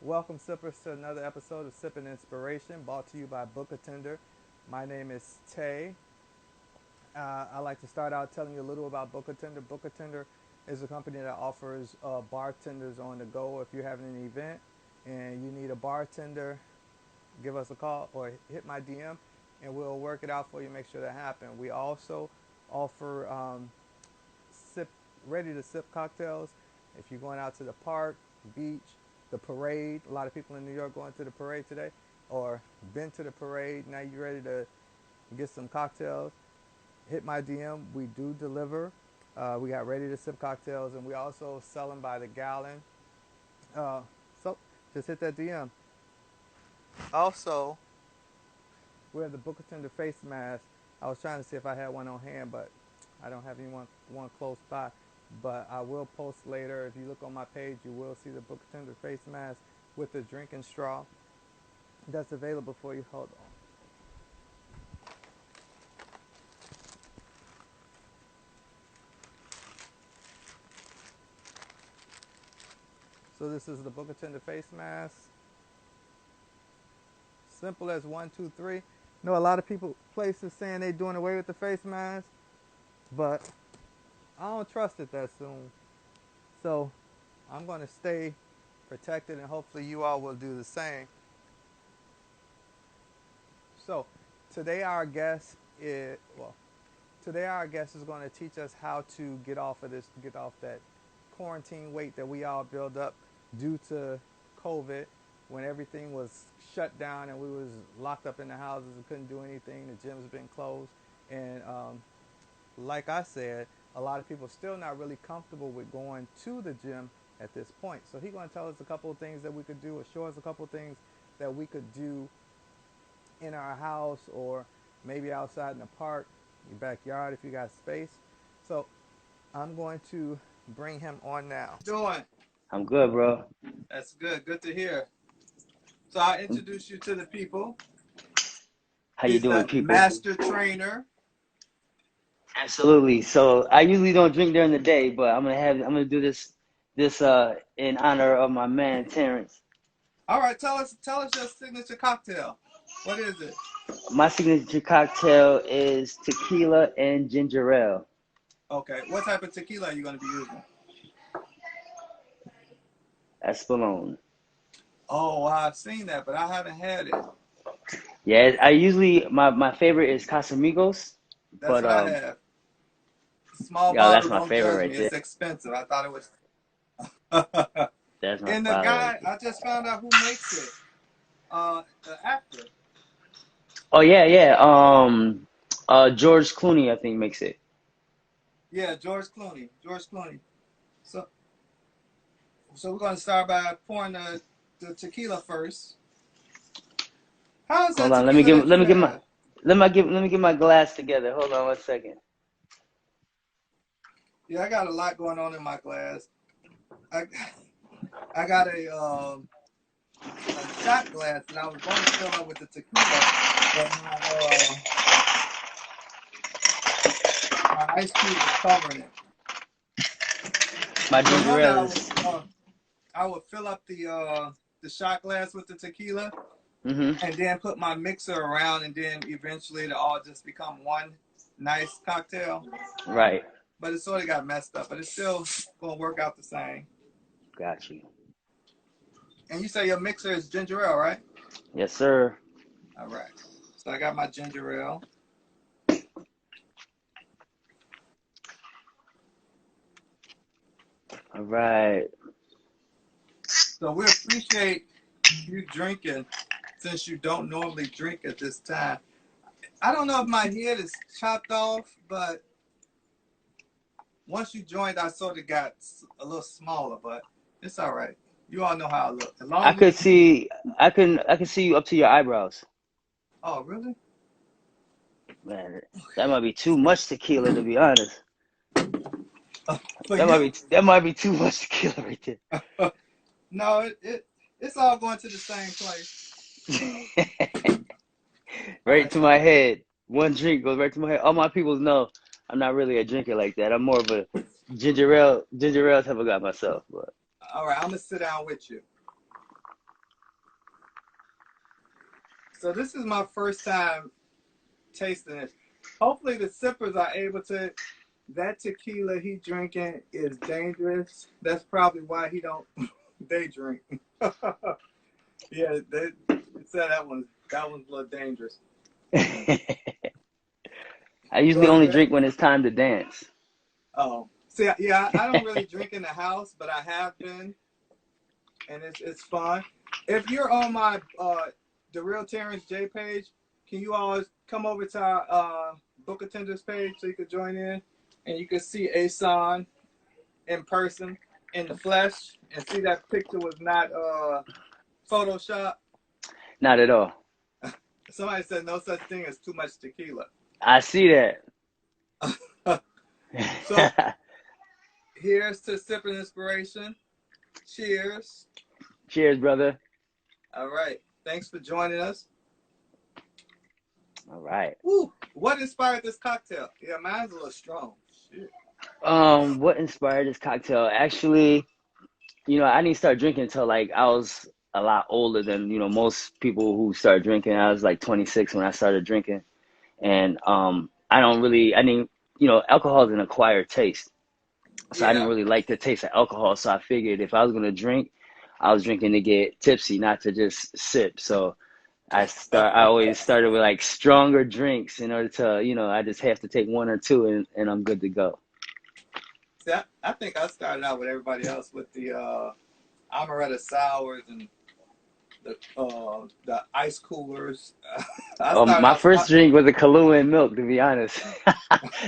Welcome, sippers, to another episode of Sipping Inspiration, brought to you by Book Attender. My name is Taye. I'd like to start out telling you a little about Book Attender. Book Attender is a company that offers bartenders on the go. If you're having an event and you need a bartender, give us a call or hit my DM, and we'll work it out for you. Make sure that happens. We also offer sip ready to sip cocktails. If you're going out to the park, beach, the parade, a lot of people in New York going to the parade today, or been to the parade. Now you're ready to get some cocktails. Hit my DM. We do deliver. We got ready to sip cocktails, and we also sell them by the gallon. So just hit that DM. Also, we have the Book Attender face mask. I was trying to see if I had one on hand, but I don't have one close by. But I will post later. If you look on my page, you will see the Book Attender face mask with the drinking straw that's available for you. Hold on. So this is the Book Attender face mask. Simple as 1, 2, 3. Know a lot of people, places saying they doing away with the face mask, but I don't trust it that soon. So I'm going to stay protected, and hopefully you all will do the same. So today our guest is today our guest is going to teach us how to get off of this, get off that quarantine weight that we all build up due to COVID, when everything was shut down and we was locked up in the houses and couldn't do anything. The gym's been closed, and like I said, a lot of people still not really comfortable with going to the gym at this point. So he's going to tell us a couple of things that we could do, or show us a couple of things that we could do in our house, or maybe outside in the park, your backyard if you got space. So I'm going to bring him on now. Doing? I'm good, bro. That's good. Good to hear. So I'll introduce you to the people. How you He's doing, the people? master trainer. Absolutely. So I usually don't drink during the day, but I'm gonna do this in honor of my man Terrence. All right, tell us your signature cocktail. What is it? My signature cocktail is tequila and ginger ale. Okay. What type of tequila are you going to be using? Espolón. Oh, I've seen that, but I haven't had it. Yeah, I usually my favorite is Casamigos, That's but what I have. Small yeah, that's bottle, my don't favorite judge right me. there. It's expensive. I thought it was. That's my And the father right guy, there. I just found out who makes it. The actor. Oh yeah, yeah. George Clooney, I think, makes it. Yeah, George Clooney. George Clooney. So, so we're gonna start by pouring the tequila first. How is Hold that on, tequila that let you me get my have? let me get my glass together. Hold on 1 second. Yeah, I got a lot going on in my glass. I I got a shot glass that I was going to fill up with the tequila, but my ice cube was covering it. My So ginger normally ale is. I would fill up the shot glass with the tequila, Mm-hmm. and then put my mixer around, and then eventually it'll all just become one nice cocktail. Right. But it sort of got messed up, but it's still gonna work out the same. Got you. And you say your mixer is ginger ale, right? Yes, sir. All right. So I got my ginger ale. All right. So we appreciate you drinking, since you don't normally drink at this time. I don't know if my head is chopped off, but once you joined, I sort of got a little smaller, but it's all right. You all know how I look. As long I as you, could see. I can see you up to your eyebrows. oh, really? Man, that might be too much tequila to be honest. For you? That might be too much tequila right No, it's all going to the same place. there. All Right right. to my head. One drink goes right to my head. All my people know I'm not really a drinker like that. I'm more of a ginger ale type of guy myself. But All right. I'm gonna sit down with you. So this is my first time tasting it. Hopefully the sippers are able to. That tequila he drinking is dangerous. That's probably why he don't. They drink. Yeah, they said that one's a little dangerous. I usually Go only ahead. drink when it's time to dance. Oh, see, yeah, I don't really drink in the house, but I have been, and it's fun. If you're on my the Real Terrence J page, can you always come over to our Book Attenders page so you can join in, and you can see Asun in person, in the flesh, and see that picture was not Photoshop. Not at all. Somebody said no such thing as too much tequila. I see that. So here's to sipping inspiration. Cheers. Cheers, brother. All right. Thanks for joining us. All right. Ooh, what inspired this cocktail? Yeah, mine's a little strong. Shit. What inspired this cocktail? Actually, I didn't start drinking until like I was a lot older than, most people who start drinking. I was like 26 when I started drinking. And I didn't, alcohol is an acquired taste. So I didn't Yeah. really like the taste of alcohol. So I figured if I was gonna drink, I was drinking to get tipsy, not to just sip. So I always started with like stronger drinks in order to, I just have to take one or two and I'm good to go. See, I think I started out with everybody else with the amaretto sours and the ice coolers. I started My out. first drink was a Kahlua and milk, to be honest.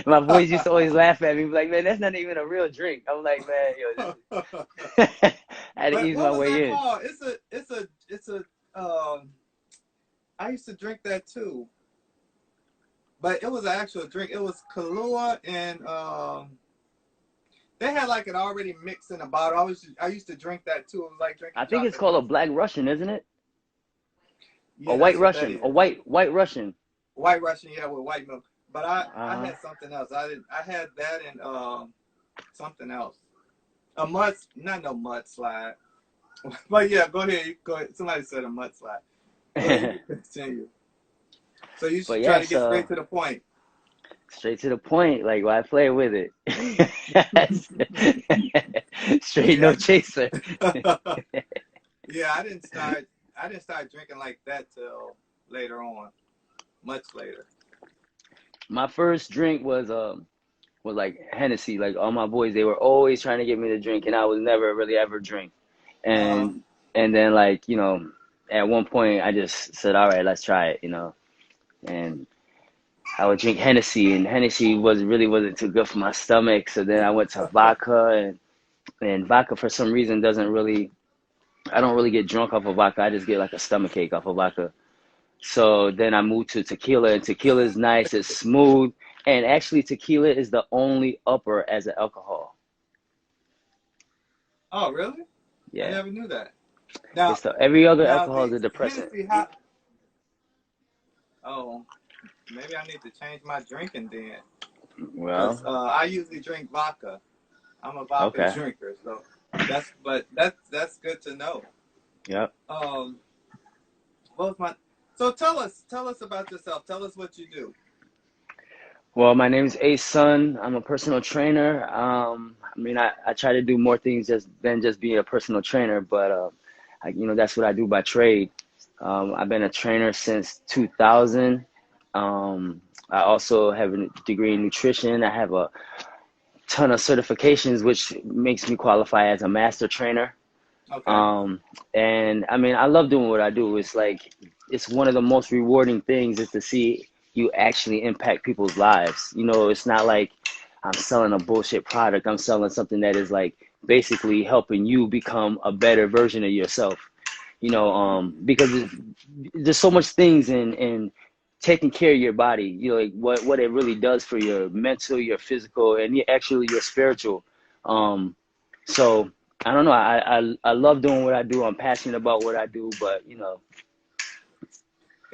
My boys used to always laugh at me, like, man, that's not even a real drink. I'm like, man, yo, this is... I had to But ease what my was way that in. called? It's a. I used to drink that too, but it was an actual drink. It was Kahlua and they had like it already mixed in a bottle. I used to drink that too. It was like drinking I think it's chocolate called a milk. Black Russian, isn't it? A Yeah, White that's what that Russian. A is. white Russian. White Russian, yeah, with white milk. But I Uh-huh. had something else. I had that and something else. A mud, not no mudslide. But yeah, go ahead. Go ahead. Somebody said a mudslide. Go ahead. You can continue. So you But should try yeah, to get so straight to the point. straight to the point, like why play with it? Straight Yeah. no chaser. Yeah, I didn't start drinking like that till later on, much later. My first drink was like Hennessy. Like all my boys, they were always trying to get me to drink, and I was never really ever drink. Uh-huh. And then like at one point I just said, all right, let's try it, and I would drink Hennessy, and Hennessy wasn't too good for my stomach. So then I went to vodka, and vodka for some reason doesn't really. I don't really get drunk off of vodka. I just get like a stomach ache off of vodka. So then I moved to tequila, and tequila is nice, it's smooth, and actually tequila is the only upper as an alcohol. Oh, really? I Yeah, never knew that. Now, it's the every other now alcohol the is a depressant. Hennessy hot. Oh, maybe I need to change my drinking then, Well, because I usually drink vodka. I'm a vodka okay, drinker, so that's good to know. yep. Um, what was my? So tell us about yourself. Tell us what you do. Well, my name is Asun. I'm a personal trainer. I mean, I try to do more things than just being a personal trainer, but that's what I do by trade. I've been a trainer since 2000. I also have a degree in nutrition. I have a ton of certifications, which makes me qualify as a master trainer. Okay. Um, and I mean, I love doing what I do. It's like, it's one of the most rewarding things is to see you actually impact people's lives. It's not like I'm selling a bullshit product. I'm selling something that is like basically helping you become a better version of yourself. Because there's so much things in taking care of your body, like what it really does for your mental, your physical, and actually your spiritual. So I don't know. I love doing what I do. I'm passionate about what I do, but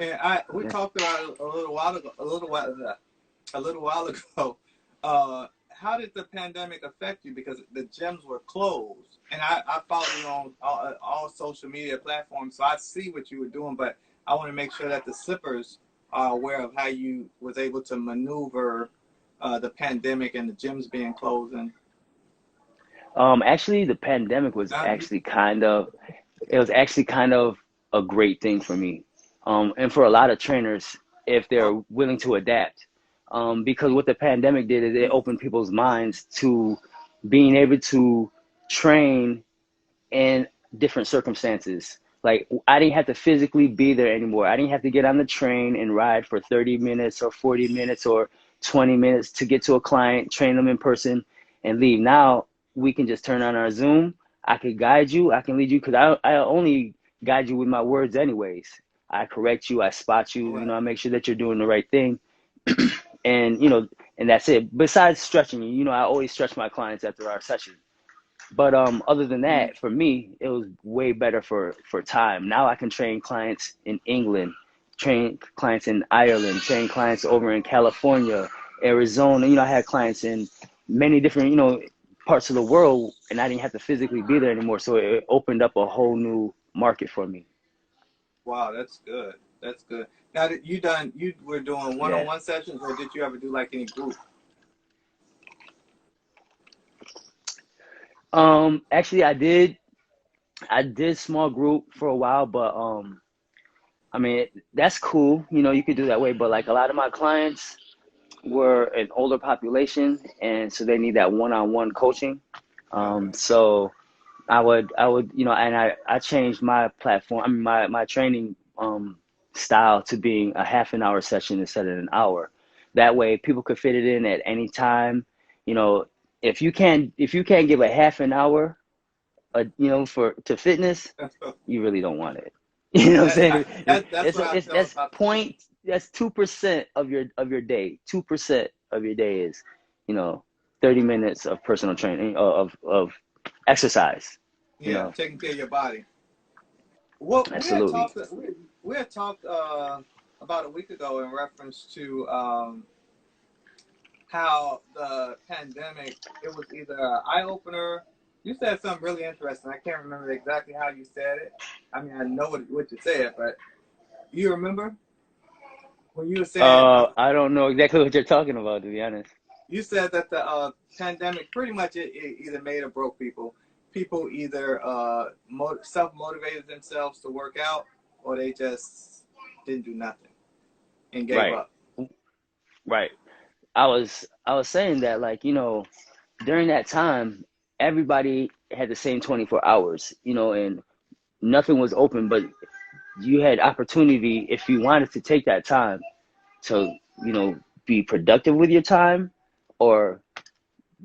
And we talked about it a little while ago. A little while ago. How did the pandemic affect you? Because the gyms were closed, and I follow you on all social media platforms, so I see what you were doing. But I want to make sure that the sippers are aware of how you was able to maneuver the pandemic and the gyms being closed. And Actually, the pandemic was now you, actually kind of a great thing for me, and for a lot of trainers if oh, they're willing to adapt. Because what the pandemic did is it mm, opened people's minds to being able to train in different circumstances. Like I didn't have to physically be there anymore. I didn't have to get on the train and ride for 30 minutes or 40 minutes or 20 minutes to get to a client, train them in person, and leave. Now we can just turn on our Zoom. I can guide you. I can lead you because I only guide you with my words anyways. I correct you. I spot you. You right, know, I make sure that you're doing the right thing. And, and that's it. Besides stretching, I always stretch my clients after our session. But other than mm, that, for me, it was way better for time. Now I can train clients in England, train clients in Ireland, train clients over in California, Arizona. I had clients in many different, parts of the world, and I didn't have to physically be there anymore. So it opened up a whole new market for me. wow, that's good. That's good. Now that you were doing Yeah. one-on-one sessions, or did you ever do like any group? Actually, I did small group for a while, but I mean, that's cool. You could do that way, but like a lot of my clients were an older population, and so they need that one-on-one coaching. Okay. So I would, and I changed my platform. I mean, my training style to being a half an hour session instead of an hour. That way, people could fit it in at any time. You know, if you can't give a half an hour, for to fitness, you really don't want it. You know what I'm saying? That's what I felt That's about the gym. point. That's 2% of your day. 2% of your day is, you know, 30 minutes of personal training of exercise. You Yeah, know, taking care of your body. Well, absolutely. we had talked about a week ago in reference to how the pandemic, it was either an eye opener. You said something really interesting. I can't remember exactly how you said it. I mean, I know what you said, but you remember when you were saying I don't know exactly what you're talking about, to be honest. you said that the pandemic pretty much it either made or broke people. People either self motivated themselves to work out, or they just didn't do nothing and gave Right, up. right. I was saying that, like, during that time, everybody had the same 24 hours, and nothing was open, but you had opportunity if you wanted to take that time to, be productive with your time, or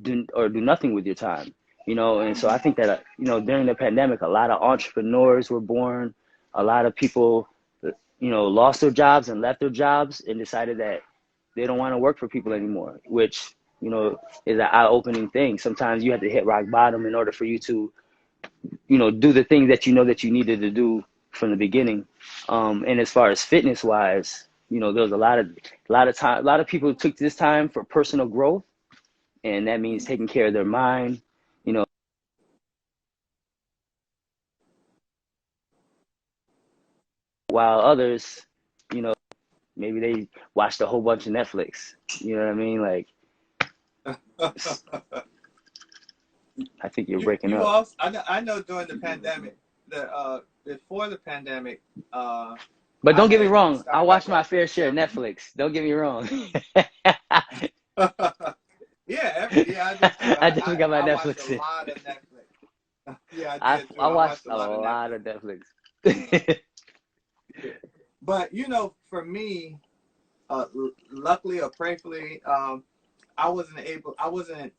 do nothing with your time. And so I think that, during the pandemic, a lot of entrepreneurs were born. A lot of people, lost their jobs and left their jobs and decided that they don't want to work for people anymore, which, is an eye-opening thing. Sometimes you have to hit rock bottom in order for you to, do the things that that you needed to do from the beginning. And as far as fitness wise, there was a lot of time. A lot of people took this time for personal growth, and that means taking care of their mind. You know, while others, you know, maybe they watched a whole bunch of Netflix. You know what I mean? Like, I think you're breaking You up. also I know during the pandemic, the before the pandemic, But I don't get me had wrong, I started back watched my watching fair the share of gym. Netflix. Don't get me wrong. Yeah, I did too. I definitely got my I watched a Netflix in. lot of Netflix. Yeah, I I did too. I I watched watched a a lot of lot Netflix. of Netflix. Yeah. But for me, luckily or prayerfully, I wasn't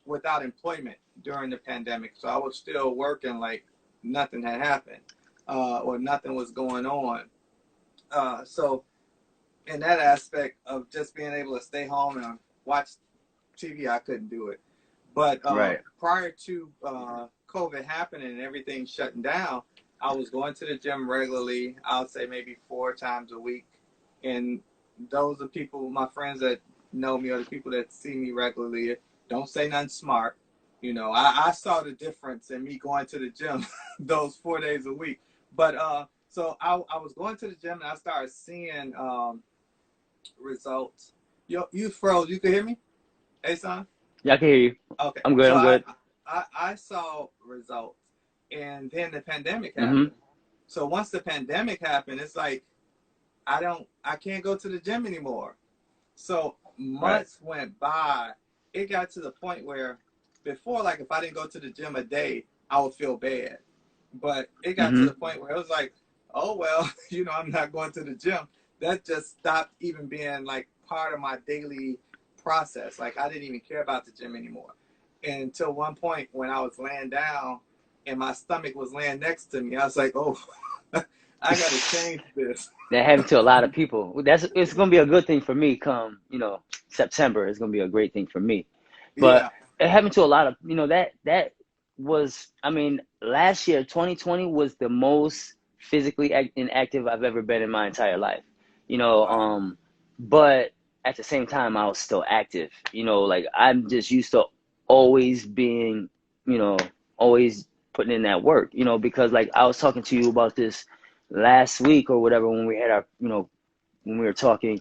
without employment during the pandemic, so I was still working like nothing had happened, or nothing was going on. So in that aspect of just being able to stay home and watch TV, I couldn't do it. But Right. prior to COVID happening and everything shutting down, I was going to the gym regularly. I would say maybe 4 times a week. And those are people, my friends that know me or the people that see me regularly, don't say nothing smart. I saw the difference in me going to the gym those 4 days a week. But So I was going to the gym and I started seeing results. You froze. You can hear me, Asun? Yeah, I can hear you. Okay. I'm good. So I'm good. I saw results, and then the pandemic Mm-hmm. happened. So once the pandemic happened, it's like I can't go to the gym anymore. So Right. months went by. It got to the point where before, like if I didn't go to the gym a day, I would feel bad. But it got to Mm-hmm. the point where it was like, oh well, I'm not going to the gym. That just stopped even being like part of my daily process. Like I didn't even care about the gym anymore. Until one point when I was laying down and my stomach was laying next to me, I was like, oh, I gotta change this. That happened to a lot of people. It's gonna be a good thing for me come, September. It's gonna be a great thing for me. But Yeah. it happened to a lot of, that was, I mean, last year, 2020 was the most physically inactive I've ever been in my entire life. You know, Wow. but at the same time, I was still active. Like I'm just used to always being, you know, always putting in that work. Because like I was talking to you about this last week or whatever when we had our, when we were talking.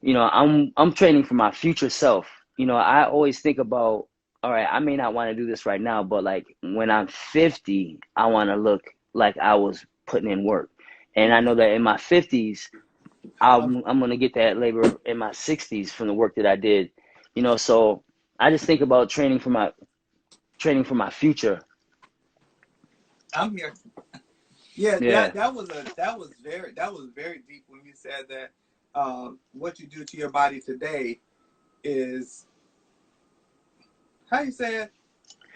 I'm training for my future self. I always think about, all right, I may not want to do this right now, but like when I'm 50, I want to look like I was putting in work. And I know that in my 50s, I'm going to get that labor in my 60s from the work that I did. So I just think about training for my future. I'm here. Yeah, Yeah. that was very deep when you said that what you do to your body today is how you say it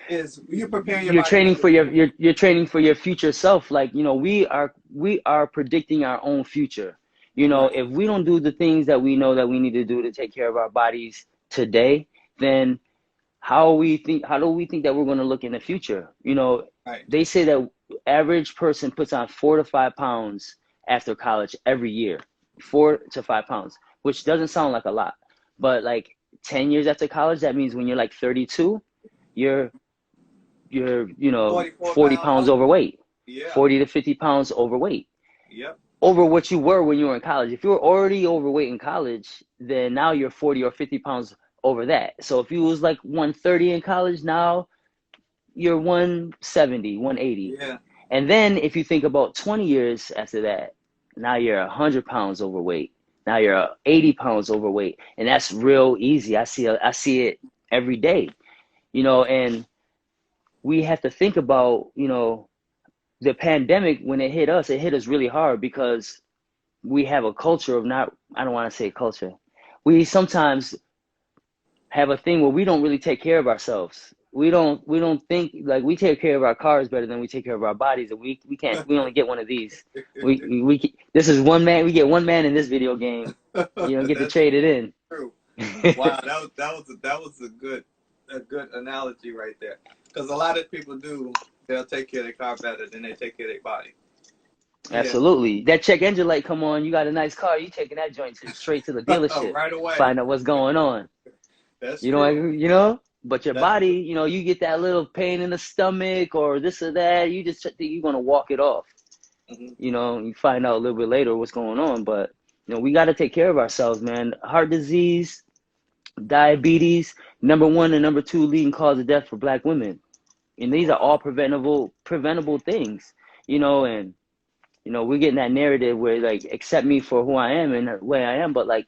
is you're preparing your You're body training for the for your future. you're training for your future self. Like, we are predicting our own future. Right. If we don't do the things that we know that we need to do to take care of our bodies today, then how do we think that we're going to look in the future? Right. They say that average person puts on 4 to 5 pounds after college every year. 4 to 5 pounds, which doesn't sound like a lot, but like 10 years after college, that means when you're like 32, you're you're 44 40 pounds pounds over. overweight, Yeah. 40 to 50 pounds overweight Yep. over what you were when you were in college. If you were already overweight in college, then now you're 40 or 50 pounds over that. So if you was like 130 in college, now you're 170, 180. Yeah. And then if you think about 20 years after that, now you're 100 pounds overweight. Now you're 80 pounds overweight. And that's real easy. I see it every day, and we have to think about, the pandemic. When it hit us really hard because we have a culture of not, I don't want to say culture. We sometimes have a thing where we don't really take care of ourselves. We don't think like we take care of our cars better than we take care of our bodies, and we only get one of these. This is one man. We get one man in this video game. You don't get to That's trade it in. true. Wow, that was a good analogy right there. Because a lot of people they'll take care of their car better than they take care of their body. Yeah. Absolutely. That check engine light come on, you got a nice car, you taking that joint straight to the dealership, Right away. find out what's going on. That's You know, true. but your That's body, true. you get that little pain in the stomach or this or that, you just think you're gonna walk it off. Hmm. You find out a little bit later what's going on, but we got to take care of ourselves, man. Heart disease, diabetes, number one and number two leading cause of death for Black women, and these are all Wow. preventable things. And we're getting that narrative where like accept me for who I am and the way I am, but like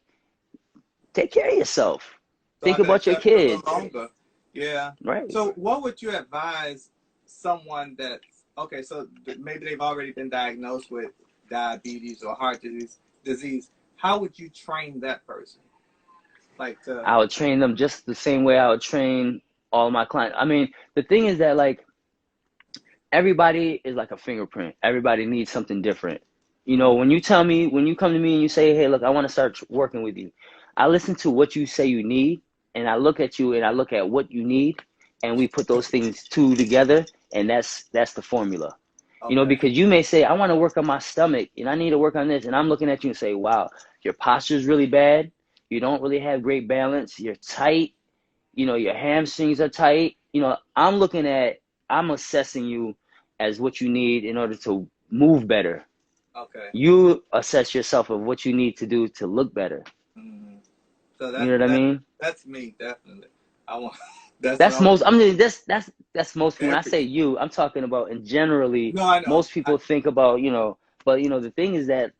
take care of yourself. So I Think can about your accept you a little kids, longer. Yeah. right? So what would you advise someone that's okay? So maybe they've already been diagnosed with diabetes or heart disease. How would you train that person? Like to I would train them just the same way I would train all my clients. I mean, the thing is that like everybody is like a fingerprint. Everybody needs something different. mm, When you come to me and you say, hey, look, I want to start working with you. I listen to what you say you need, and I look at you and I look at what you need, and we put those things two together, and that's the formula. okay, Because you may say, I want to work on my stomach and I need to work on this. And I'm looking at you and say, wow, your posture is really bad. You don't really have great balance. You're tight. Your hamstrings are tight. I'm assessing you as what you need in order to move better. Okay. You assess yourself of what you need to do to look better. Mm-hmm. So You know what I mean? that's me definitely. I want. That's what I That's want. most. I mean, that's most. When I Every. say you, I'm talking about in generally. No, I know. Most people think about, but the thing is that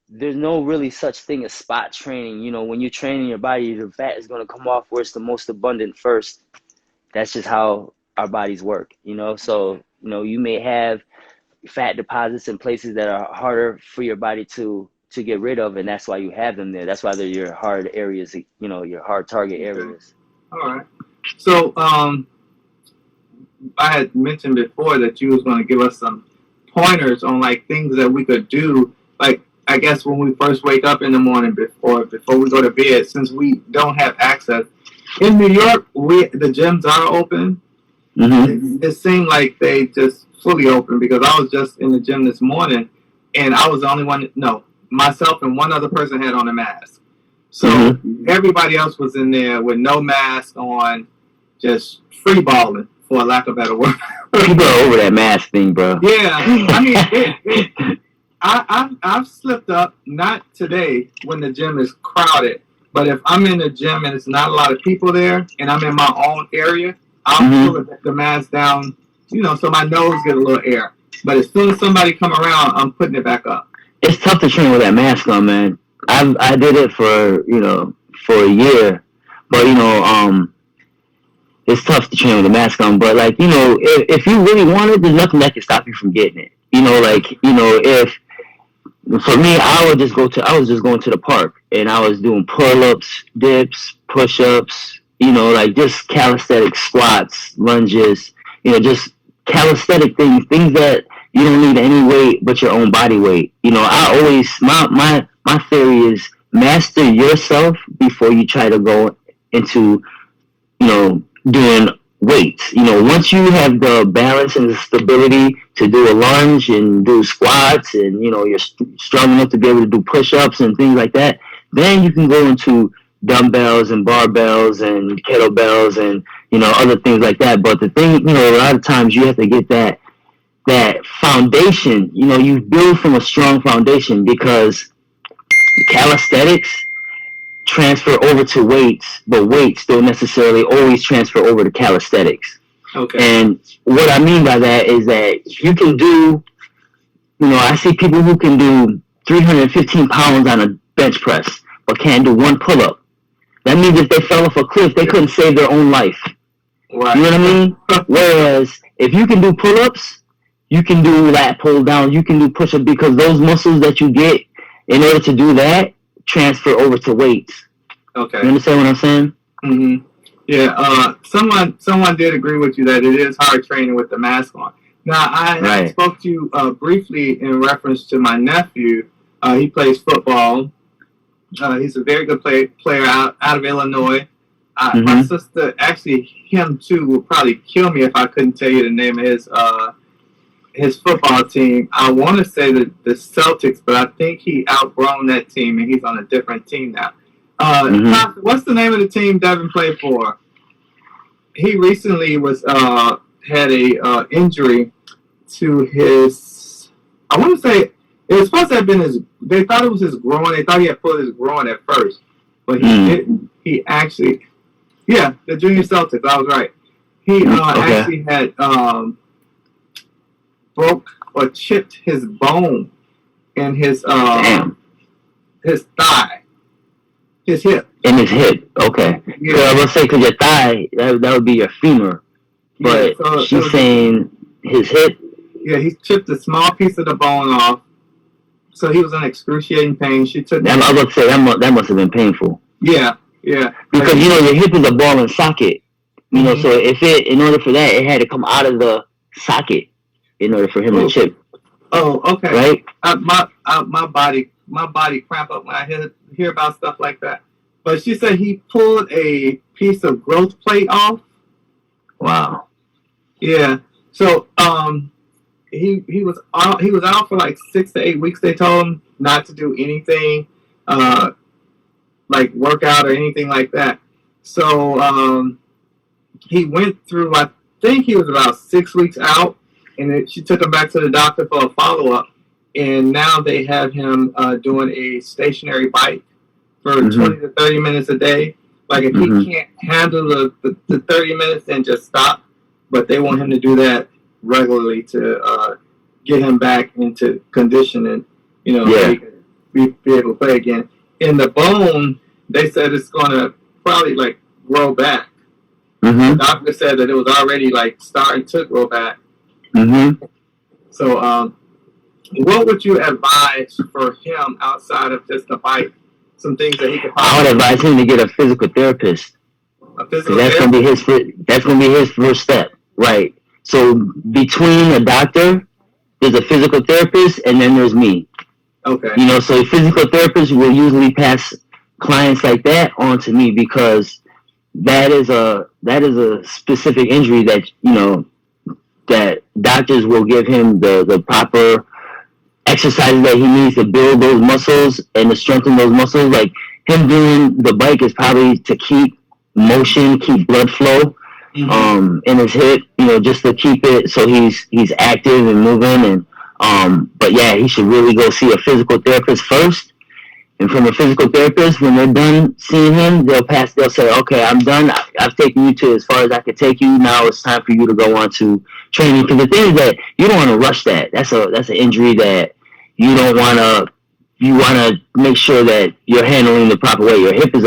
there's no really such thing as spot training. When you're training your body, the fat is going to come off where it's the most abundant first. That's just how our bodies work. So you may have fat deposits in places that are harder for your body to get rid of, and that's why you have them there. That's why they're your hard areas. Your hard target Okay. areas. All right. So, I had mentioned before that you was going to give us some pointers on like things that we could do. Like, I guess when we first wake up in the morning before we go to bed, since we don't have access in New York, the gyms are open. Mm-hmm. It seemed like they just fully open because I was just in the gym this morning, and I was the only one. No, myself and one other person had on a mask. So everybody else was in there with no mask on, just free balling, for a lack of a better word. People are over that mask thing, bro. Yeah, I mean, I've slipped up. Not today when the gym is crowded, but if I'm in the gym and it's not a lot of people there, and I'm in my own area, I'll pull the mask down, so my nose get a little air. But as soon as somebody come around, I'm putting it back up. It's tough to train with that mask on, man. I did it for a year, but it's tough to train with a mask on. But like if you really want it, there's nothing that can stop you from getting it. If for me, I was just going to the park and I was doing pull-ups, dips, push-ups, like just calisthenic squats, lunges, just calisthenic things that you don't need any weight but your own body weight. I always, my theory is master yourself before you try to go into, doing weights. Once you have the balance and the stability to do a lunge and do squats and, you're strong enough to be able to do push-ups and things like that, then you can go into dumbbells and barbells and kettlebells and, other things like that. But the thing, a lot of times you have to get that foundation, you build from a strong foundation because calisthenics transfer over to weights, but weights don't necessarily always transfer over to calisthenics. Okay. And what I mean by that is that you can do, I see people who can do 315 pounds on a bench press, but can't do one pull-up. That means if they fell off a cliff, they couldn't save their own life. Right. You know what I mean? Whereas if you can do pull-ups, you can do lat pull down, you can do push-up, because those muscles that you get in order to do that transfer over to weights. Okay. You understand what I'm saying? Mm-hmm. Yeah. Someone did agree with you that it is hard training with the mask on. Now, I spoke to you briefly in reference to my nephew. He plays football. He's a very good player out of Illinois. My sister, actually, him too, would probably kill me if I couldn't tell you the name of his football team. I want to say the Celtics, but I think he outgrown that team and he's on a different team now. What's the name of the team Devin played for? He recently had a injury to his. I want to say it was supposed to have been his. They thought it was his groin. They thought he had pulled his groin at first, but he didn't. He actually, the Junior Celtics. I was right. He actually had broke or chipped his bone in his thigh, his hip. In his hip, okay. Yeah. So I was say because your thigh, that would be your femur, but she's saying his hip. Yeah, he chipped a small piece of the bone off, so he was in excruciating pain. She took. I was about to say that must have been painful. Yeah. Because your hip is a ball and socket. So in order for that, it had to come out of the socket in order for him to chip. Oh, okay. Right. My body cramp up when I hear about stuff like that. But she said he pulled a piece of growth plate off. Wow. Yeah. So he was out for like 6 to 8 weeks. They told him not to do anything, like workout or anything like that. So he went through. I think he was about 6 weeks out, and she took him back to the doctor for a follow up. and now they have him doing a stationary bike for Mm-hmm. 20 to 30 minutes a day. Like if Mm-hmm. he can't handle the 30 minutes, then just stop. But they want him to do that regularly to get him back into condition and, so Yeah. he can be able to play again. In the bone, they said it's going to probably like grow back. The Mm-hmm. doctor said that it was already like starting to grow back. Mm-hmm. So, what would you advise for him outside of just the bike? Some things that he could I would advise him to get a physical therapist. a Because physical that's gonna be therapist? his first step, right? So between a doctor, there's a physical therapist, and then there's me. Okay. So a physical therapist will usually pass clients like that on to me because that is a specific injury that doctors will give him the proper exercises that he needs to build those muscles and to strengthen those muscles. Like him doing the bike is probably to keep motion, keep blood flow in his hip, just to keep it so he's active and moving. And but yeah, he should really go see a physical therapist first. And from a physical therapist, when they're done seeing him, they'll say, okay, I'm done. I've taken you to as far as I could take you. Now it's time for you to go on to training. Because the thing is that you don't want to rush that. That's an injury that you don't want to. You want to make sure that you're handling the proper way. Your hip is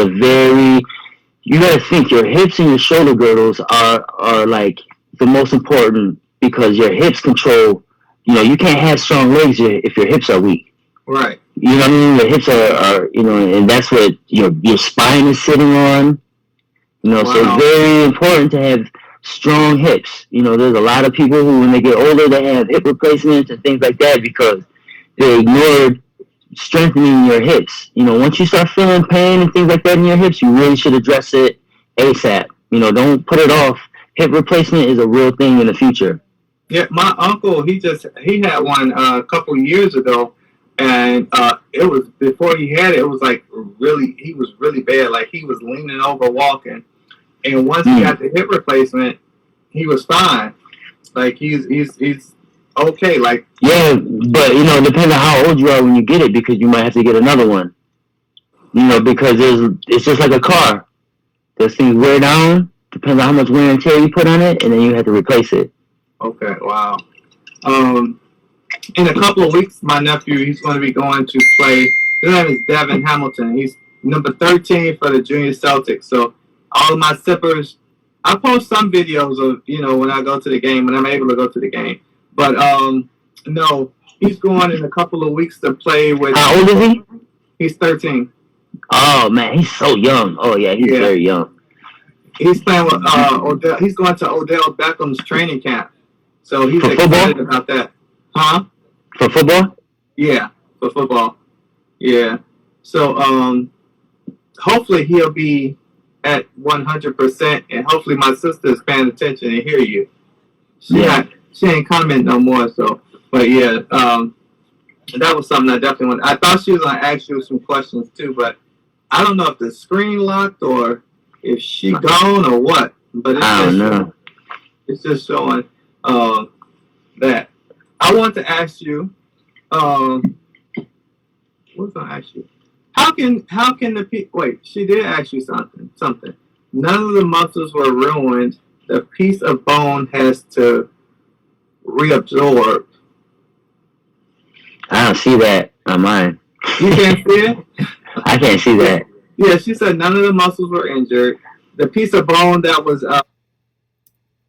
you got to think your hips and your shoulder girdles are like the most important because your hips control. You can't have strong legs if your hips are weak. Right. You know what I mean? Your hips are and that's what your spine is sitting on. Wow. So it's very important to have strong hips. There's a lot of people who, when they get older, they have hip replacements and things like that because they ignored strengthening your hips. Once you start feeling pain and things like that in your hips, you really should address it ASAP. Don't put it off. Hip replacement is a real thing in the future. Yeah, my uncle, he had one a couple years ago, and it was before he had it. It was like he was really bad. Like he was leaning over walking, and once he got the hip replacement, he was fine. Like he's okay. Like yeah, but it depends on how old you are when you get it because you might have to get another one. Because it's just like a car. Those things wear down. Depends on how much wear and tear you put on it, and then you have to replace it. Okay, wow. In a couple of weeks, my nephew, he's going to be going to play. His name is Devin Hamilton. He's number 13 for the Junior Celtics. So all of my sippers, I post some videos of, when I go to the game, when I'm able to go to the game. But, no, he's going in a couple of weeks to play with. How old is he? He's 13. Oh, man, he's so young. Oh, yeah, he's very young. He's playing with Odell. He's going to Odell Beckham's training camp. So he's for excited football? about that. Huh? For football? Yeah, for football. Yeah. So hopefully he'll be at 100%, and hopefully my sister is paying attention and hear you. She ain't comment no more. So, but yeah, that was something I definitely wanted. I thought she was gonna ask you some questions too, but I don't know if the screen locked or if she gone or what. But I don't know. It's just showing that. I want to ask you, what was I gonna ask you? How can the people? Wait, she did ask you something. None of the muscles were ruined. The piece of bone has to reabsorb. I don't see that on mine. You can't see it? I can't see that. Yeah, she said none of the muscles were injured. The piece of bone that was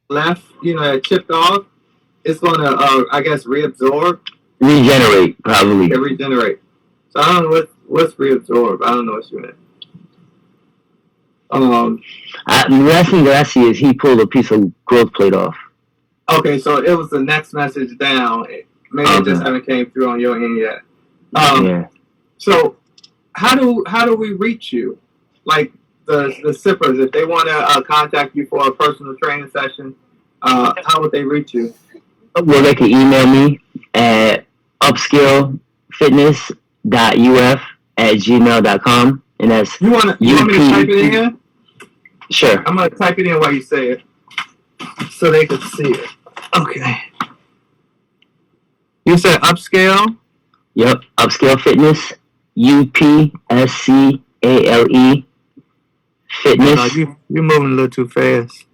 left, that chipped off, it's going to, I guess, reabsorb. Regenerate, probably. Yeah, regenerate. So I don't know what's reabsorb. I don't know what you meant. The last thing that I see is he pulled a piece of growth plate off. Okay, so it was the next message down. Maybe it just haven't came through on your end yet. Yeah. So how do we reach you? Like the sippers, if they want to contact you for a personal training session, how would they reach you? Well, they can email me at upskillfitness.uf@gmail.com, and that's you want me to type it in here? Sure. I'm gonna type it in while you say it, so they can see it. Okay. You said upscale. Yep, Upscale Fitness, UPSCALE Oh no, Fitness. you're moving a little too fast.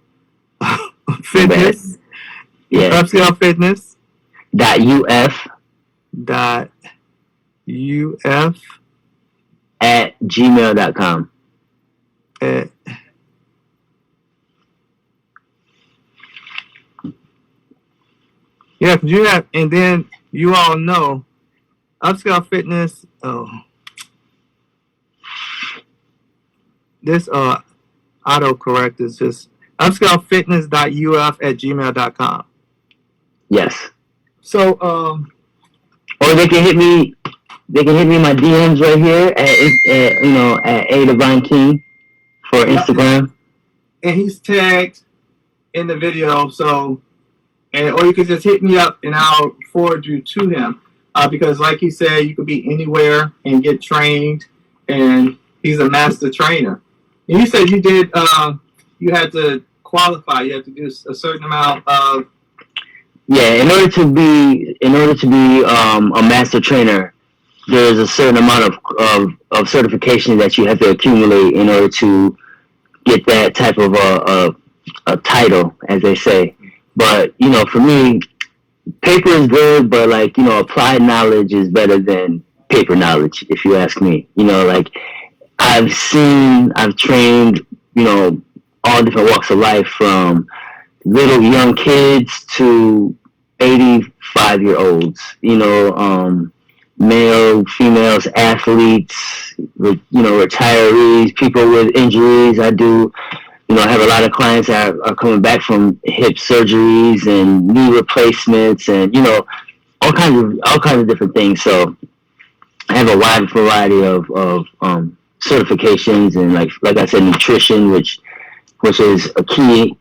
My bad. Fitness, Yeah. upscale fitness .uf dot uf at gmail.com. at yeah, 'cause you have, and then you all know upscale fitness. Oh, this autocorrect is just upscalefitness.uf at gmail.com. Yes. So Or they can hit me. They can hit me in my DMs right here at AdivineKing for yeah, Instagram. and he's tagged in the video. So, and or you could just hit me up and I'll forward you to him. Because, like he said, you could be anywhere and get trained, and he's a master trainer. And you said you did. You had to qualify. You had to do a certain amount of. Yeah, in order to be a master trainer, there's a certain amount of certification that you have to accumulate in order to get that type of a title, as they say. But for me, paper is good, but applied knowledge is better than paper knowledge, if you ask me. Like I've trained, all different walks of life, from little young kids to 85-year-olds, male, females, athletes, retirees, people with injuries. I have a lot of clients that are coming back from hip surgeries and knee replacements, and all kinds of different things. So I have a wide variety of certifications, and like I said, nutrition, which is a key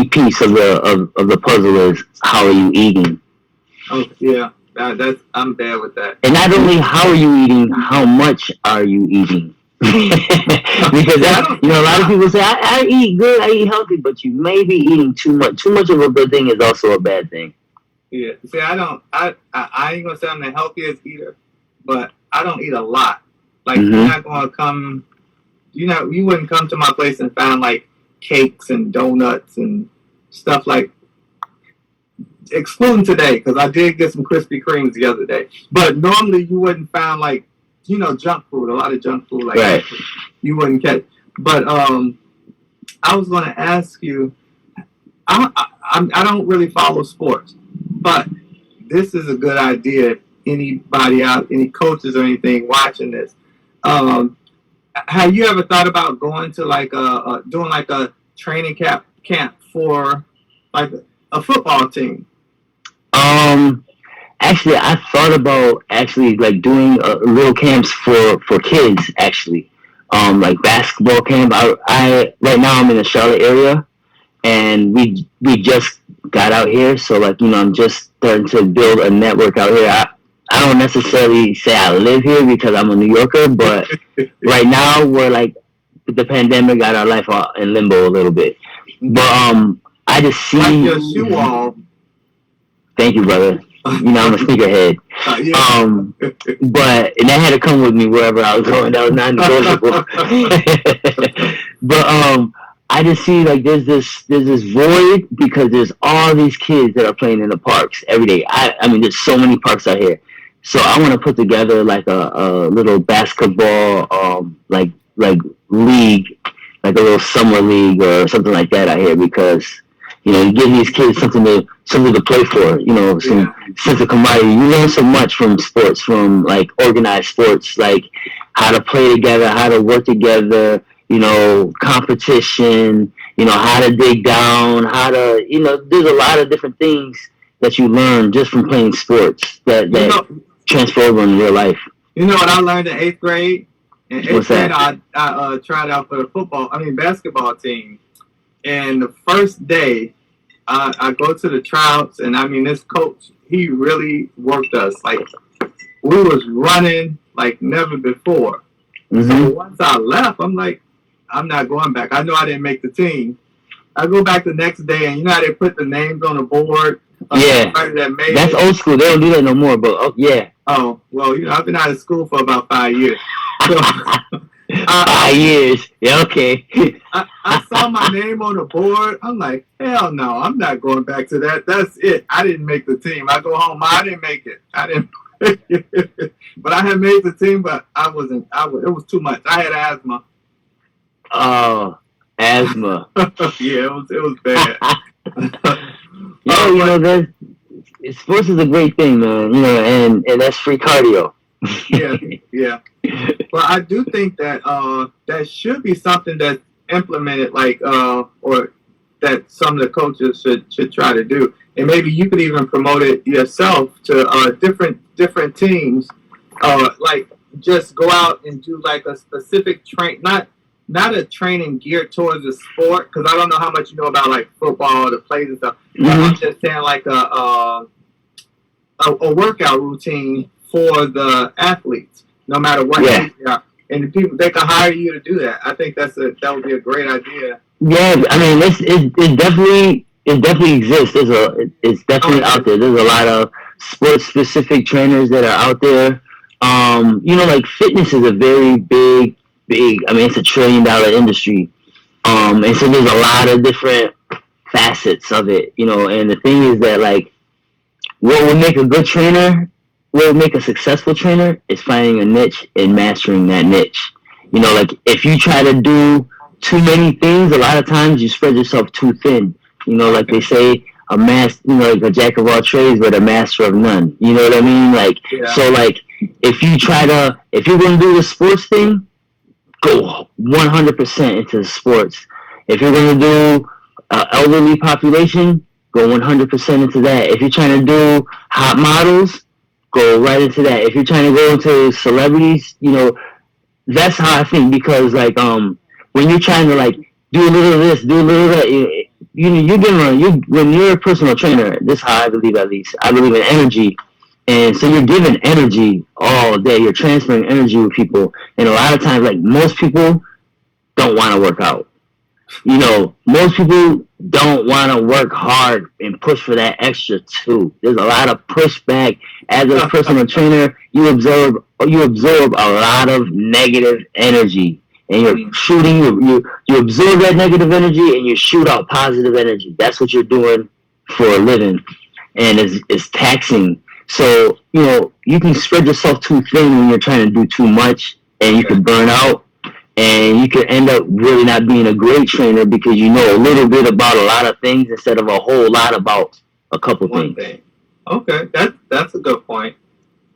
piece of the puzzle, is how are you eating. Oh yeah, that's I'm bad with that. And not only how are you eating, how much are you eating? Because a lot of people say, I eat good, I eat healthy, but you may be eating too much. Too much of a good thing is also a bad thing. Yeah. See, I don't. I ain't gonna say I'm the healthiest eater, but I don't eat a lot. Like you're not gonna come. You wouldn't come to my place and find like cakes and donuts and stuff like. Excluding today, because I did get some Krispy Kremes the other day. But normally you wouldn't find like junk food, a lot of junk food like right. that. You wouldn't catch. But I was going to ask you. I don't really follow sports, but this is a good idea. Anybody out, any coaches or anything watching this, have you ever thought about going to doing like a training camp for like a football team? Actually, I thought about like doing little camps for kids. Actually, like basketball camp. I right now I'm in the Charlotte area, and we just got out here, so I'm just starting to build a network out here. I don't necessarily say I live here because I'm a New Yorker, but right now we're the pandemic got our life in limbo a little bit. But I just see like your shoe wall. Thank you, brother. I'm a sneakerhead. Yeah. But and that had to come with me wherever I was going. That was non-negotiable. But I just see there's this void because there's all these kids that are playing in the parks every day. I mean, there's so many parks out here. So I want to put together a little basketball like league, like a little summer league or something like that out here, because you give these kids something to play for, some sense of camaraderie. You learn so much from sports, from organized sports, like how to play together, how to work together, competition, how to dig down, how to, there's a lot of different things that you learn just from playing sports that transfer over in real life. You know what I learned in 8th grade? In 8th What's grade, that? I tried out for the basketball team. And the first day, I go to the tryouts, and this coach, he really worked us. Like, we was running like never before. Mm-hmm. So once I left, I'm like, I'm not going back. I know I didn't make the team. I go back the next day, and you know how they put the names on the board? Yeah, somebody that made that's it. old school. They don't do that no more. But oh, yeah, Oh, well, I've been out of school for about 5 years. So I, 5 years. Yeah, okay. I saw my name on the board. I'm like, hell no, I'm not going back to that. That's it. I didn't make the team. I go home. I didn't make it. I didn't make it. But I had made the team, but I wasn't. It was too much. I had asthma. Oh, asthma. Yeah, it was bad. Yo, But there's sports is a great thing, man. And that's free cardio. yeah, yeah. But I do think that that should be something that's implemented, like or that some of the coaches should try to do, and maybe you could even promote it yourself to different teams, like just go out and do like a specific not a training geared towards the sport, because I don't know how much you know about like football, the plays and stuff. But I'm just saying like a workout routine for the athletes, no matter what age they are. And the people, they can hire you to do that. I think that would be a great idea. Yeah, I mean, it definitely exists. It's definitely out there. There's a lot of sports specific trainers that are out there. Like fitness is a very big. I mean, it's $1 trillion industry. And so there's a lot of different facets of it. And the thing is that like what would make a good trainer, what would make a successful trainer is finding a niche and mastering that niche. Like if you try to do too many things, a lot of times you spread yourself too thin. Like they say, like a jack of all trades, but a master of none. You know what I mean? Like, so like if you're going to do the sports thing, go 100% into the sports. If you're going to do elderly population, go 100% into that. If you're trying to do hot models, go right into that. If you're trying to go into celebrities, that's how I think, because like when you're trying to like do a little of this, do a little of that, when you're a personal trainer, this is how I believe, at least. I believe in energy. And so you're giving energy all day. You're transferring energy with people. And a lot of times, like, most people don't want to work out. Most people don't want to work hard and push for that extra two. There's a lot of pushback. As a personal trainer, you absorb a lot of negative energy, and you're shooting. You absorb that negative energy and you shoot out positive energy. That's what you're doing for a living, and it's taxing. So you can spread yourself too thin when you're trying to do too much, and you can burn out. And you could end up really not being a great trainer because you know a little bit about a lot of things instead of a whole lot about a couple One things. thing. Okay, that's a good point.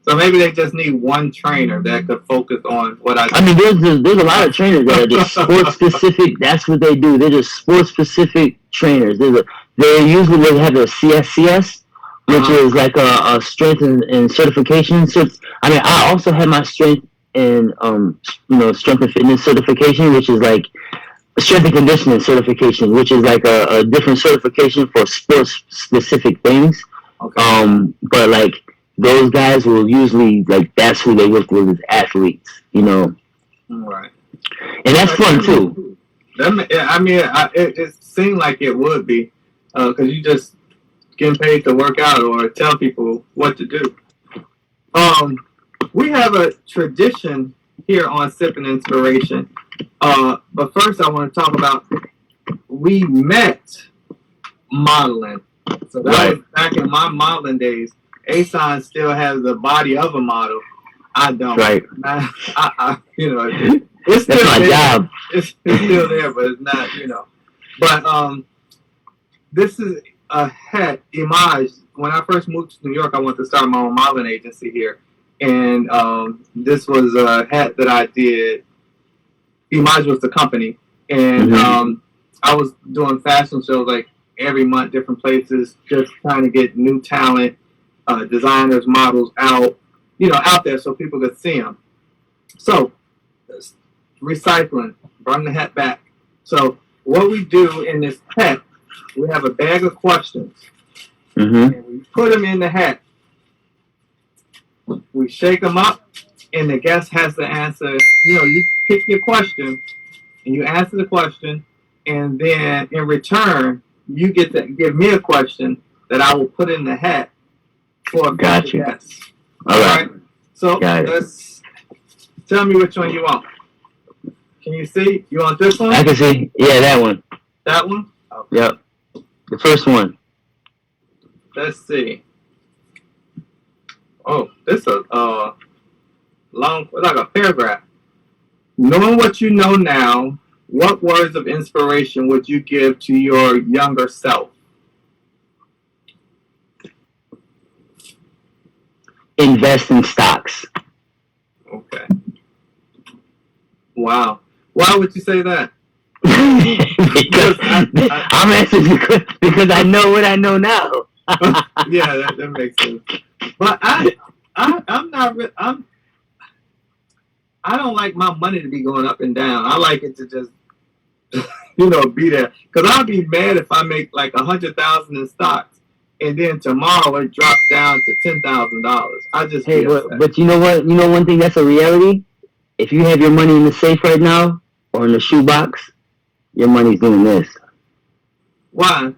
So maybe they just need one trainer that could focus on what I mean, there's a lot of trainers that are just sports specific. That's what they do. They're just sports specific trainers. They usually will have a CSCS, which is like a strength and certification. So, I mean, I also have my strength and strength and fitness certification, which is like strength and conditioning certification, which is like a different certification for sports specific things. Okay. But like those guys will usually, like, that's who they work with, as athletes, Right. And that's fun too. It seemed like it would be, because you just getting paid to work out or tell people what to do. We have a tradition here on Sipping Inspiration. But first I want to talk about, we met modeling. So that was back in my modeling days. Asun still has the body of a model. I don't. Right. It's still That's my there. job. It's still there, but it's not, But this is a hat, Image. When I first moved to New York, I wanted to start my own modeling agency here. And this was a hat that I did. Image was the company. And I was doing fashion shows like every month, different places, just trying to get new talent, designers, models out there so people could see them. So, recycling, bring the hat back. So, what we do in this hat, we have a bag of questions. And we put them in the hat. We shake them up, and the guest has to answer. You pick your question, and you answer the question, and then in return, you get to give me a question, that I will put in the hat for a Got you. guess. All right. So Got it. let's tell me which one you want. Can you see? You want this one? I can see. Yeah, that one. That one? Okay. Yep. The first one. Let's see. Oh, this is a long, like a paragraph. Knowing what you know now, what words of inspiration would you give to your younger self? Invest in stocks. Okay. Wow. Why would you say that? Because I'm answering because I know what I know now. Yeah, that makes sense. But I'm not. I don't like my money to be going up and down. I like it to just, be there. Because I'll be mad if I make like 100,000 in stocks, and then tomorrow it drops down to $10,000. I just but you know what? You know one thing that's a reality. If you have your money in the safe right now or in the shoebox, your money's doing this. Why?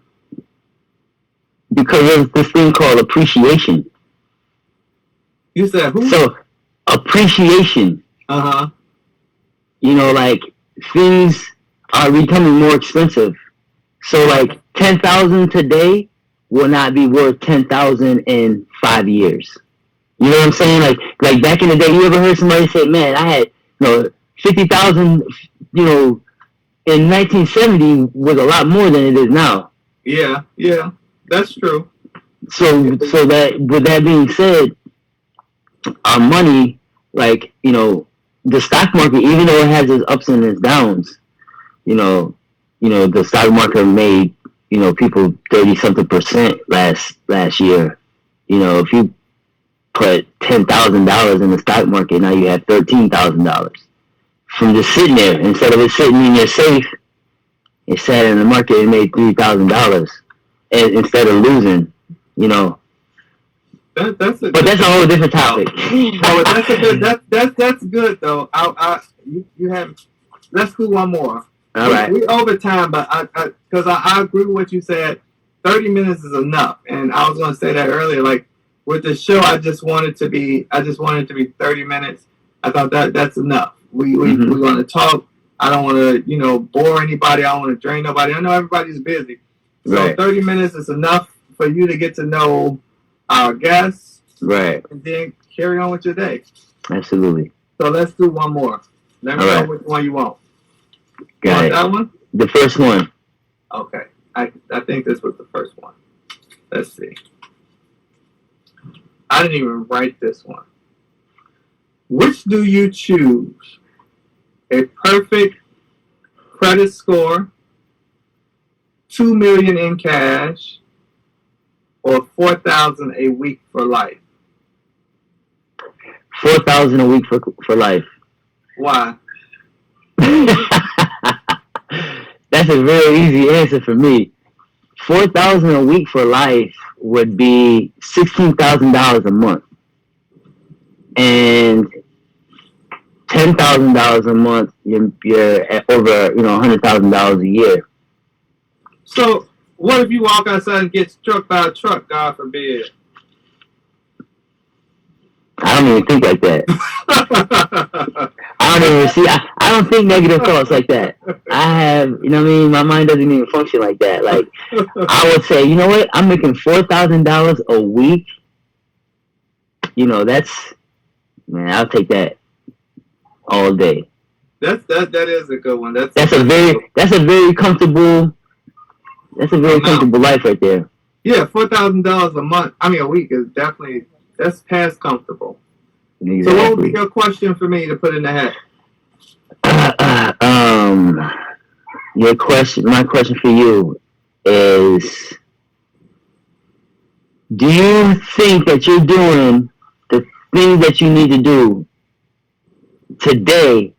Because there's this thing called appreciation. You said who? So appreciation. Uh-huh. Like things are becoming more expensive. So like 10,000 today will not be worth 10,000 in 5 years. You know what I'm saying? Like back in the day, you ever heard somebody say, "Man, I had 50,000." In 1970 was a lot more than it is now. Yeah, that's true. So that with that being said, our money, the stock market, even though it has its ups and its downs, the stock market made people 30-something% last year. If you put $10,000 in the stock market, now you have $13,000 from just sitting there. Instead of it sitting in your safe, it sat in the market and made $3,000, and instead of losing. But that's a whole different topic. That's good though. You have. Let's do one more. All right. We over time, but because I agree with what you said. 30 minutes is enough, and I was going to say that earlier. Like with the show, I just wanted it to be 30 minutes. I thought that's enough. We're going to talk. I don't want to bore anybody. I don't want to drain nobody. I know everybody's busy, so right. 30 minutes is enough for you to get to know our guests, right, and then carry on with your day. Absolutely. So let's do one more. Let me know which one you want. Got it. That one? The first one. Okay. I think this was the first one. Let's see. I didn't even write this one. Which do you choose? A perfect credit score, $2 million in cash, or $4,000 a week for life? $4,000 a week for life. Why? That's a very easy answer for me. $4,000 a week for life would be $16,000 a month, and $10,000 a month. You're at over $100,000 a year. So what if you walk outside and get struck by a truck? God forbid. I don't even think like that. I don't think negative thoughts like that. I have, my mind doesn't even function like that. Like, I would say, you know what? I'm making $4,000 a week. I'll take that all day. That is a good one. That's a very comfortable life right there. Yeah, $4,000 a week is definitely, that's past comfortable. Exactly. So what would be your question for me to put in the hat? My question for you is, do you think that you're doing the thing that you need to do today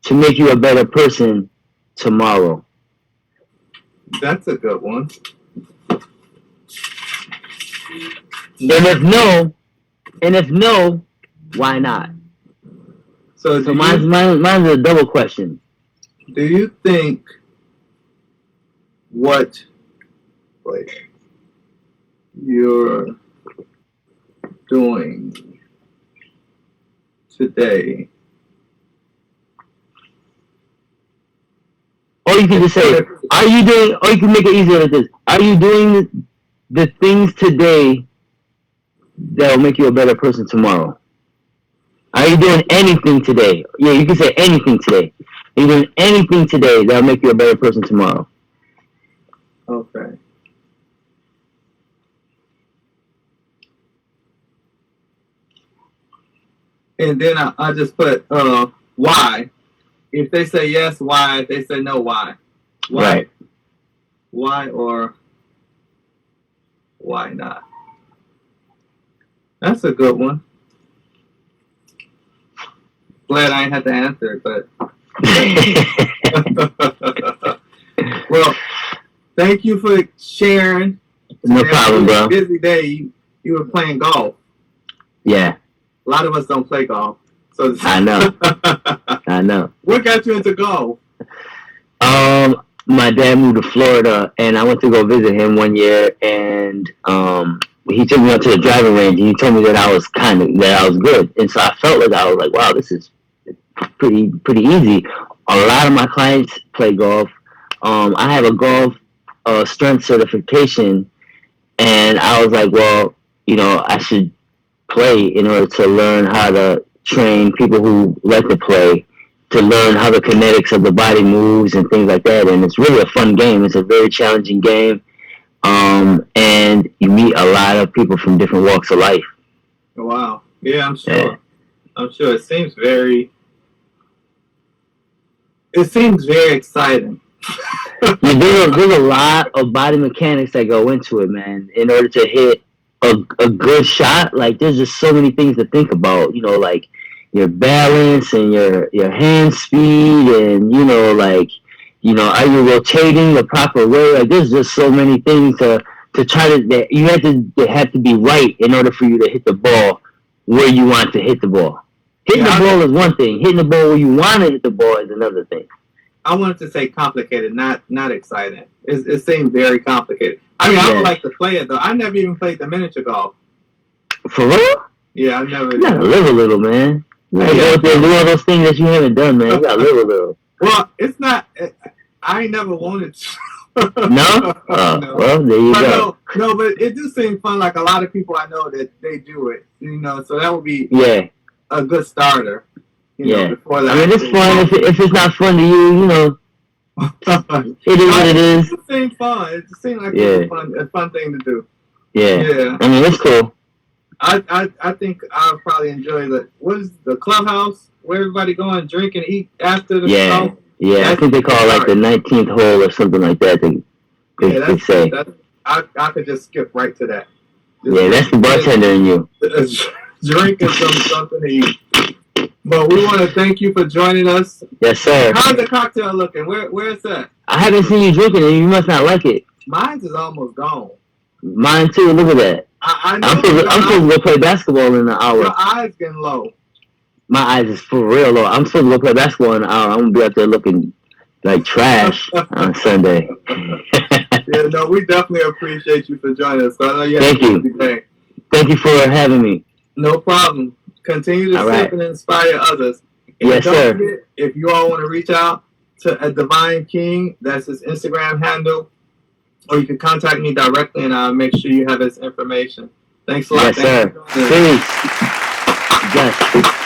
to make you a better person tomorrow? That's a good one. And if no, why not? So mine's a double question. Do you think you're doing today. Or you can just say, are you doing, or you can make it easier like this. Are you doing the things today that will make you a better person tomorrow? Are you doing anything today? Yeah, you can say anything today. Are you doing anything today that will make you a better person tomorrow? Okay. And then I just put why. If they say yes, why? If they say no, why? Why? Right. Why or why not? That's a good one. Glad I ain't had to answer it, but well, thank you for sharing. No problem, bro. Busy day. You were playing golf. Yeah. A lot of us don't play golf. So I know. I know. What got you into golf? My dad moved to Florida, and I went to go visit him one year, and he took me out to the driving range, and he told me that I was good, and so I felt like I was like, wow, this is pretty easy. A lot of my clients play golf. I have a golf strength certification, and I was like, well, I should play in order to learn how to train people who like to play, to learn how the kinetics of the body moves and things like that. And it's really a fun game. It's a very challenging game. And you meet a lot of people from different walks of life. Wow. Yeah, I'm sure. Yeah. I'm sure. It seems very exciting. There's a lot of body mechanics that go into it, man. In order to hit a good shot, like there's just so many things to think about, like your balance and your hand speed, and are you rotating the proper way? Like there's just so many things to try to, that you have to be right in order for you to hit the ball where you want to hit the ball. Hitting the ball is one thing. Hitting the ball where you want to hit the ball is another thing. I wanted to say complicated, not exciting. It seemed very complicated. I mean, I would like to play it, though. I never even played the miniature golf. For real? Yeah, I never did. You gotta live a little, man. You gotta go out there and do all those things that you haven't done, man. You gotta live a little. Well, it's not... I ain't never wanted to. No? Oh, well, there you go. No, but it do seem fun. Like, a lot of people I know that they do it, so that would be a good starter. Before that. I mean, it's fun. If it's not fun to you, it is what it is. It seems fun. It seems like a fun thing to do. Yeah. I mean, it's cool. I think I'll probably enjoy what is the clubhouse where everybody go and drink and eat after the show? Yeah, I think they call it like the 19th hole or something like that. They say. I could just skip right to that. That's the bartender in you. Drinking something to eat. But we want to thank you for joining us. Yes, sir. How's the cocktail looking? Where's that? I haven't seen you drinking it. You must not like it. Mine is almost gone. Mine too. Look at that. I know. I'm supposed to go play basketball in an hour. Your eyes getting low. My eyes is for real low. I'm supposed to go play basketball in an hour. I'm gonna be out there looking like trash on Sunday. We definitely appreciate you for joining us. So I know you Thank you. Thank you for having me. No problem. Continue to sip and inspire others. And yes, sir. Forget, if you all want to reach out to AdivineKing, that's his Instagram handle, or you can contact me directly, and I'll make sure you have his information. Thanks a lot. Yes, sir. Peace. Yes.